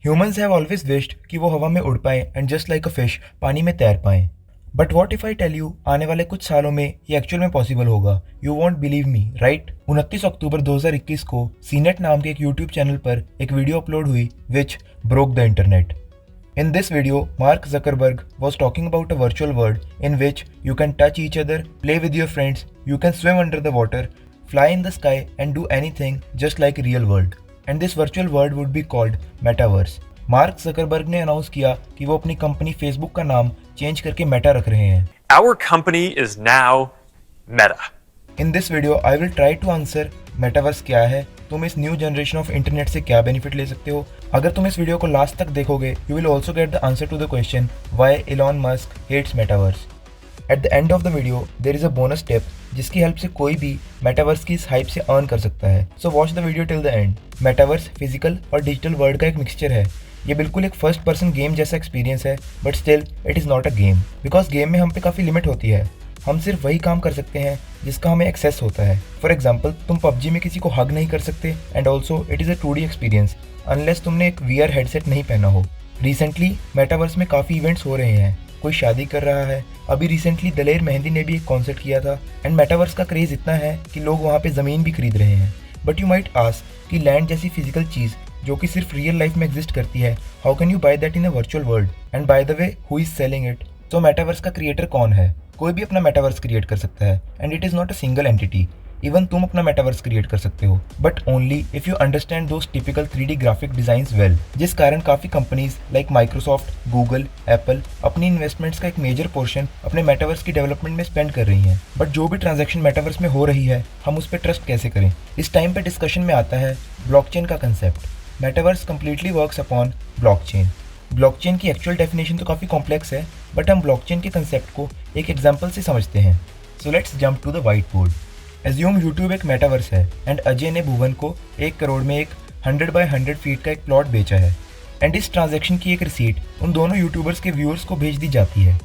Humans have always wished कि वो हवा में उड़ पाएं and just like a fish पानी में तैर पाएं। But what if I tell you आने वाले कुछ सालों में ये एक्चुअल में पॉसिबल होगा। You won't believe me, right? 29 अक्टूबर 2021 को सीनेट नाम के एक यूट्यूब चैनल पर एक वीडियो अपलोड हुई which broke the internet. In this video, Mark Zuckerberg was talking about a virtual world in which you can touch each other, play with your friends, you can swim under the water, fly in the sky and do anything just like real world. And this virtual world would be called Metaverse. Mark Zuckerberg ने announce किया कि वो अपनी company Facebook का नाम change करके Meta रख रहे हैं। Our company is now Meta. In this video I will try to answer metaverse क्या है, तुम इस न्यू जनरेशन ऑफ इंटरनेट से क्या बेनिफिट ले सकते हो। अगर तुम इस वीडियो को लास्ट तक देखोगे you will also get the answer to the question why Elon Musk hates metaverse. At the end of the video there is a bonus tip जिसकी हेल्प से कोई भी मेटावर्स की इस हाइप से अर्न कर सकता है। So watch the video till the end. Metaverse physical और डिजिटल वर्ल्ड का एक मिक्सचर है। ये बिल्कुल एक फर्स्ट पर्सन गेम जैसा एक्सपीरियंस है, but still it is not a game because game में हम पे काफ़ी लिमिट होती है। हम सिर्फ वही काम कर सकते हैं जिसका हमें एक्सेस होता है। फॉर एग्जाम्पल तुम पबजी में किसी को हग नहीं कर सकते and also it is a 2D experience unless तुमने एक VR हेडसेट नहीं पहना हो। रिसेंटली मेटावर्स में काफ़ी इवेंट्स हो रहे हैं, कोई शादी कर रहा है, अभी रिसेंटली दलेर मेहंदी ने भी एक कॉन्सर्ट किया था। एंड मेटावर्स का क्रेज़ इतना है कि लोग वहाँ पे ज़मीन भी खरीद रहे हैं। बट यू माइट आस्क कि लैंड जैसी फिजिकल चीज़ जो कि सिर्फ रियल लाइफ में एग्जिस्ट करती है, how can you by that in a virtual world? And by the way who is selling it? तो मेटावर्स का क्रिएटर कौन है? कोई भी अपना मेटावर्स क्रिएट कर सकता है and it is not a single entity. Even तुम अपना मेटावर्स क्रिएट कर सकते हो, but only if you understand those typical 3D graphic designs well. जिस कारण काफ़ी companies like Microsoft, Google, Apple अपनी इन्वेस्टमेंट्स का एक मेजर पोर्शन अपने मेटावर्स की डेवलपमेंट में स्पेंड कर रही हैं। बट जो भी ट्रांजैक्शन मेटावर्स में हो रही है हम उस पर ट्रस्ट कैसे करें? इस टाइम पे डिस्कशन में आता है ब्लॉकचेन का concept. Metaverse completely works upon blockchain. Blockchain की एक्चुअल डेफिनेशन तो काफ़ी कॉम्प्लेक्स है, बट हम ब्लॉकचेन के कंसेप्ट को एक एग्जांपल से समझते हैं। So let's jump to the white board. Assume YouTube एक मेटावर्स है एंड अजय ने भुवन को 1 करोड़ में एक 100 बाय 100 फीट का एक प्लॉट बेचा है एंड इस ट्रांजैक्शन की एक रिसीट उन दोनों यूट्यूबर्स के व्यूअर्स को भेज दी जाती है।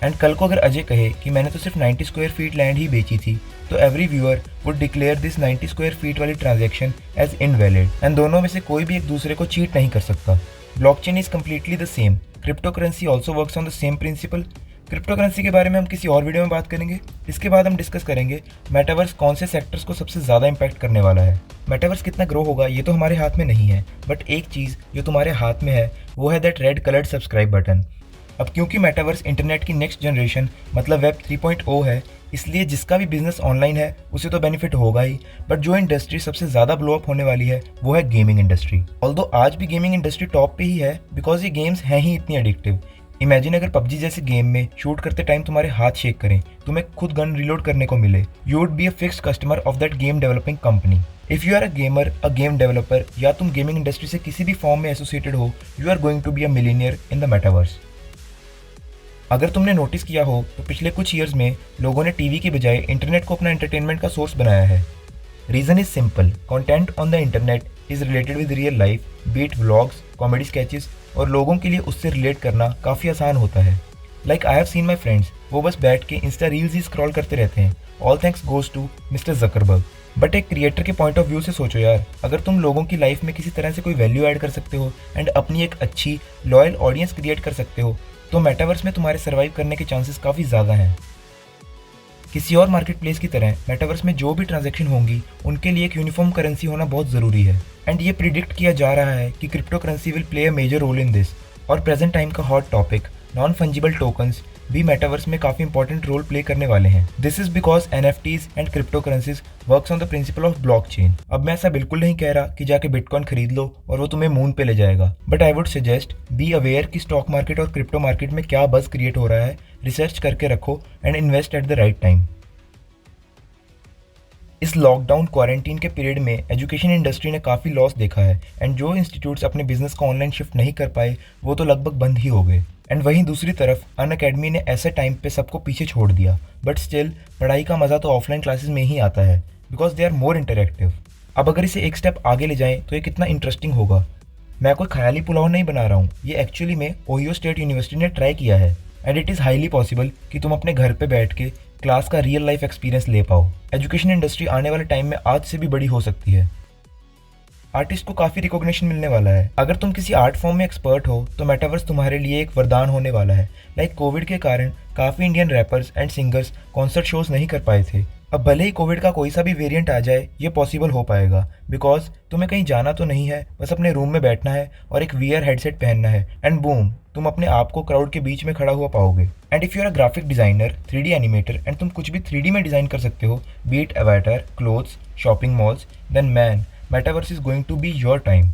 एंड कल को अगर अजय कहे कि मैंने तो सिर्फ 90 स्क्वायर फीट लैंड ही बेची थी, तो every viewer would declare this 90 square feet वाली ट्रांजैक्शन एज इनवैलिड एंड दोनों में से कोई भी एक दूसरे को चीट नहीं कर सकता। Blockchain is completely the same. Crypto currency also works on the same principle. Crypto currency के बारे में हम किसी और वीडियो में बात करेंगे। इसके बाद हम डिस्कस करेंगे मेटावर्स कौन से सेक्टर्स को सबसे ज़्यादा इम्पैक्ट करने वाला है। मेटावर्स कितना ग्रो होगा ये तो हमारे हाथ में नहीं है, बट एक चीज़ जो तुम्हारे हाथ में है वो है that red coloured subscribe button. अब क्योंकि मेटावर्स इंटरनेट की नेक्स्ट जनरेशन मतलब वेब 3.0 है, इसलिए जिसका भी बिजनेस ऑनलाइन है उसे तो बेनिफिट होगा ही, बट जो इंडस्ट्री सबसे ज़्यादा ब्लो अप होने वाली है वो है गेमिंग इंडस्ट्री। ऑल्दो आज भी गेमिंग इंडस्ट्री टॉप पे ही है बिकॉज ये गेम्स हैं ही इतनी एडिक्टिव। इमेजिन अगर पबजी जैसे गेम में शूट करते टाइम तुम्हारे हाथ शेक करें, तुम्हें खुद गन रिलोड करने को मिले, you would be a fixed customer of that game developing company. If you are a gamer, a game developer या तुम गेमिंग इंडस्ट्री से किसी भी फॉर्म में एसोसिएटेड हो, you are going to be a millionaire in the metaverse. अगर तुमने notice किया हो तो पिछले कुछ ईयर्स में लोगों ने टीवी की बजाय इंटरनेट को अपना एंटरटेनमेंट का सोर्स बनाया है। Reason is simple, content on the internet is related with real life, be it vlogs, comedy sketches, और लोगों के लिए उससे रिलेट करना काफ़ी आसान होता है। Like I have seen my friends, वो बस बैठ के इंस्टा रील्स ही स्क्रॉल करते रहते हैं। All thanks goes to Mister Zuckerberg. But एक क्रिएटर के पॉइंट ऑफ व्यू से सोचो यार, अगर तुम लोगों की लाइफ में किसी तरह से कोई वैल्यू ऐड कर सकते हो एंड अपनी एक अच्छी लॉयल ऑडियंस क्रिएट कर सकते हो, तो मेटावर्स में तुम्हारे सर्वाइव करने के चांसेस काफ़ी ज़्यादा हैं। किसी और मार्केट प्लेस की तरह मेटावर्स में जो भी ट्रांजैक्शन होंगी उनके लिए एक यूनिफॉर्म करेंसी होना बहुत ज़रूरी है एंड ये प्रिडिक्ट किया जा रहा है कि crypto currency will play a major role in this. और प्रेजेंट टाइम का hot topic non fungible tokens भी मेटावर्स में काफ़ी इंपॉर्टेंट रोल प्ले करने वाले हैं। This is because NFTs and crypto currencies works on the principle of blockchain. अब मैं ऐसा बिल्कुल नहीं कह रहा कि जाके बिटकॉइन खरीद लो और वो तुम्हें मून पे ले जाएगा, but I would suggest be aware कि स्टॉक मार्केट और क्रिप्टो मार्केट में क्या बज़ क्रिएट हो रहा है, रिसर्च करके रखो and invest at the right time. इस लॉकडाउन क्वारंटीन के पीरियड में एजुकेशन इंडस्ट्री ने काफ़ी लॉस देखा है एंड जो इंस्टीट्यूट्स अपने बिजनेस को ऑनलाइन शिफ्ट नहीं कर पाए वो तो लगभग बंद ही हो गए। एंड वहीं दूसरी तरफ अनअकैडमी ने ऐसे टाइम पे सबको पीछे छोड़ दिया, बट स्टिल पढ़ाई का मज़ा तो ऑफलाइन क्लासेस में ही आता है because they are more interactive. अब अगर इसे एक स्टेप आगे ले जाएं तो ये कितना इंटरेस्टिंग होगा। मैं कोई ख्याली पुलाव नहीं बना रहा हूँ, ये एक्चुअली में ओहियो स्टेट यूनिवर्सिटी ने ट्राई किया है and it is highly possible कि तुम अपने घर पे बैठ के क्लास का रियल लाइफ एक्सपीरियंस ले पाओ। एजुकेशन इंडस्ट्री आने वाले टाइम में आज से भी बड़ी हो सकती है। आर्टिस्ट को काफी रिकॉग्निशन मिलने वाला है। अगर तुम किसी आर्ट फॉर्म में एक्सपर्ट हो तो मेटावर्स तुम्हारे लिए एक वरदान होने वाला है। लाइक कोविड के कारण काफी Indian rappers and singers concert shows नहीं कर पाए थे। अब भले ही कोविड का कोई सा भी वेरिएंट आ जाए, ये पॉसिबल हो पाएगा बिकॉज तुम्हें कहीं जाना तो नहीं है, बस अपने रूम में बैठना है और एक वीआर हेडसेट पहनना है एंड बूम, तुम अपने आप को क्राउड के बीच में खड़ा हुआ पाओगे। And if you are a graphic designer, 3D animator and तुम कुछ भी 3D में डिजाइन कर सकते हो, be it avatar, clothes, shopping malls, then man, metaverse is going to be your time.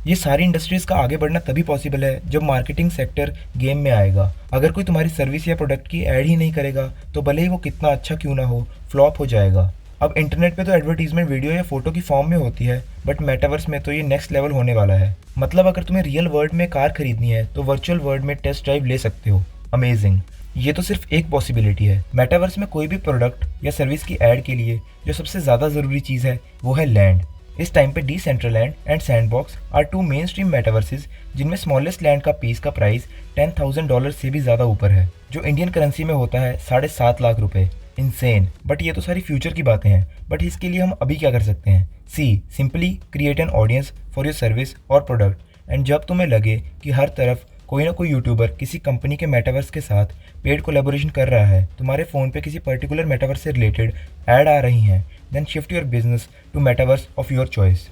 ये सारी इंडस्ट्रीज का आगे बढ़ना तभी पॉसिबल है जब मार्केटिंग सेक्टर गेम में आएगा। अगर कोई तुम्हारी सर्विस या प्रोडक्ट की ऐड ही नहीं करेगा तो भले ही वो कितना अच्छा क्यों ना हो, फ्लॉप हो जाएगा। अब इंटरनेट पे तो एडवर्टीजमेंट वीडियो या फोटो की फॉर्म में होती है, बट मेटावर्स में तो ये नेक्स्ट लेवल होने वाला है। मतलब अगर तुम्हें रियल वर्ल्ड में कार खरीदनी है तो वर्चुअल वर्ल्ड में टेस्ट ड्राइव ले सकते हो। अमेजिंग। ये तो सिर्फ एक पॉसिबिलिटी है। मेटावर्स में कोई भी प्रोडक्ट या सर्विस की ऐड के लिए जो सबसे ज़्यादा ज़रूरी चीज़ है वो है लैंड। इस टाइम पे Decentraland and Sandbox are two main stream metaverses जिनमें स्मॉलेस्ट लैंड का पीस का प्राइस $10,000 से भी ज़्यादा ऊपर है, जो इंडियन करेंसी में होता है 7.5 लाख रुपए। इनसेन। बट ये तो सारी फ्यूचर की बातें हैं। बट इसके लिए हम अभी क्या कर सकते हैं? Simply create an audience for your service और प्रोडक्ट। एंड जब तुम्हें लगे कि हर तरफ कोई ना कोई यूट्यूबर किसी कंपनी के मेटावर्स के साथ पेड कोलैबोरेशन कर रहा है, तुम्हारे फ़ोन पे किसी पर्टिकुलर मेटावर्स से रिलेटेड ऐड आ रही हैं, then shift your business to metaverse of your choice.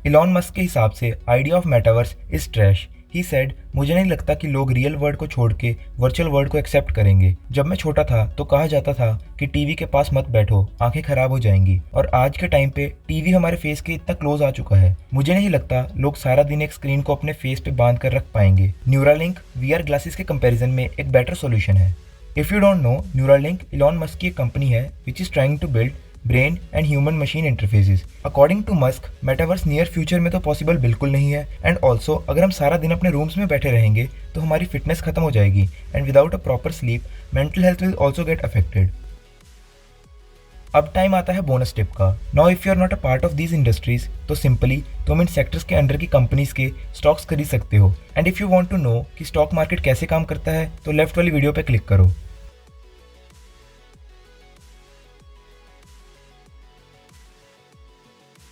Elon Musk के हिसाब से idea of metaverse is trash. He said, मुझे नहीं लगता कि लोग रियल वर्ल्ड को छोड़ के वर्चुअल वर्ल्ड को एक्सेप्ट करेंगे। जब मैं छोटा था तो कहा जाता था कि टीवी के पास मत बैठो, आंखें खराब हो जाएंगी, और आज के टाइम पे टीवी हमारे फेस के इतना क्लोज आ चुका है, मुझे नहीं लगता लोग सारा दिन एक स्क्रीन को अपने फेस पे बांध कर रख पाएंगे। न्यूरालिंक वीआर ग्लासेस के कंपैरिजन में एक बेटर सॉल्यूशन है। If you don't know, Neuralink Elon Musk की एक कंपनी है which is trying to build brain and human machine interfaces. According to Musk, metaverse near future में तो पॉसिबल बिल्कुल नहीं है। एंड ऑल्सो अगर हम सारा दिन अपने रूम्स में बैठे रहेंगे तो हमारी फिटनेस खत्म हो जाएगी, and without a proper sleep mental health will also get affected. अब टाइम आता है बोनस टिप का। Now if you are not a part of these industries तो सिंपली तुम इन सेक्टर्स के अंडर की कंपनीज के स्टॉक्स खरीद सकते हो। And if you want to know कि स्टॉक मार्केट कैसे काम करता है तो लेफ्ट वाली वीडियो पे क्लिक करो।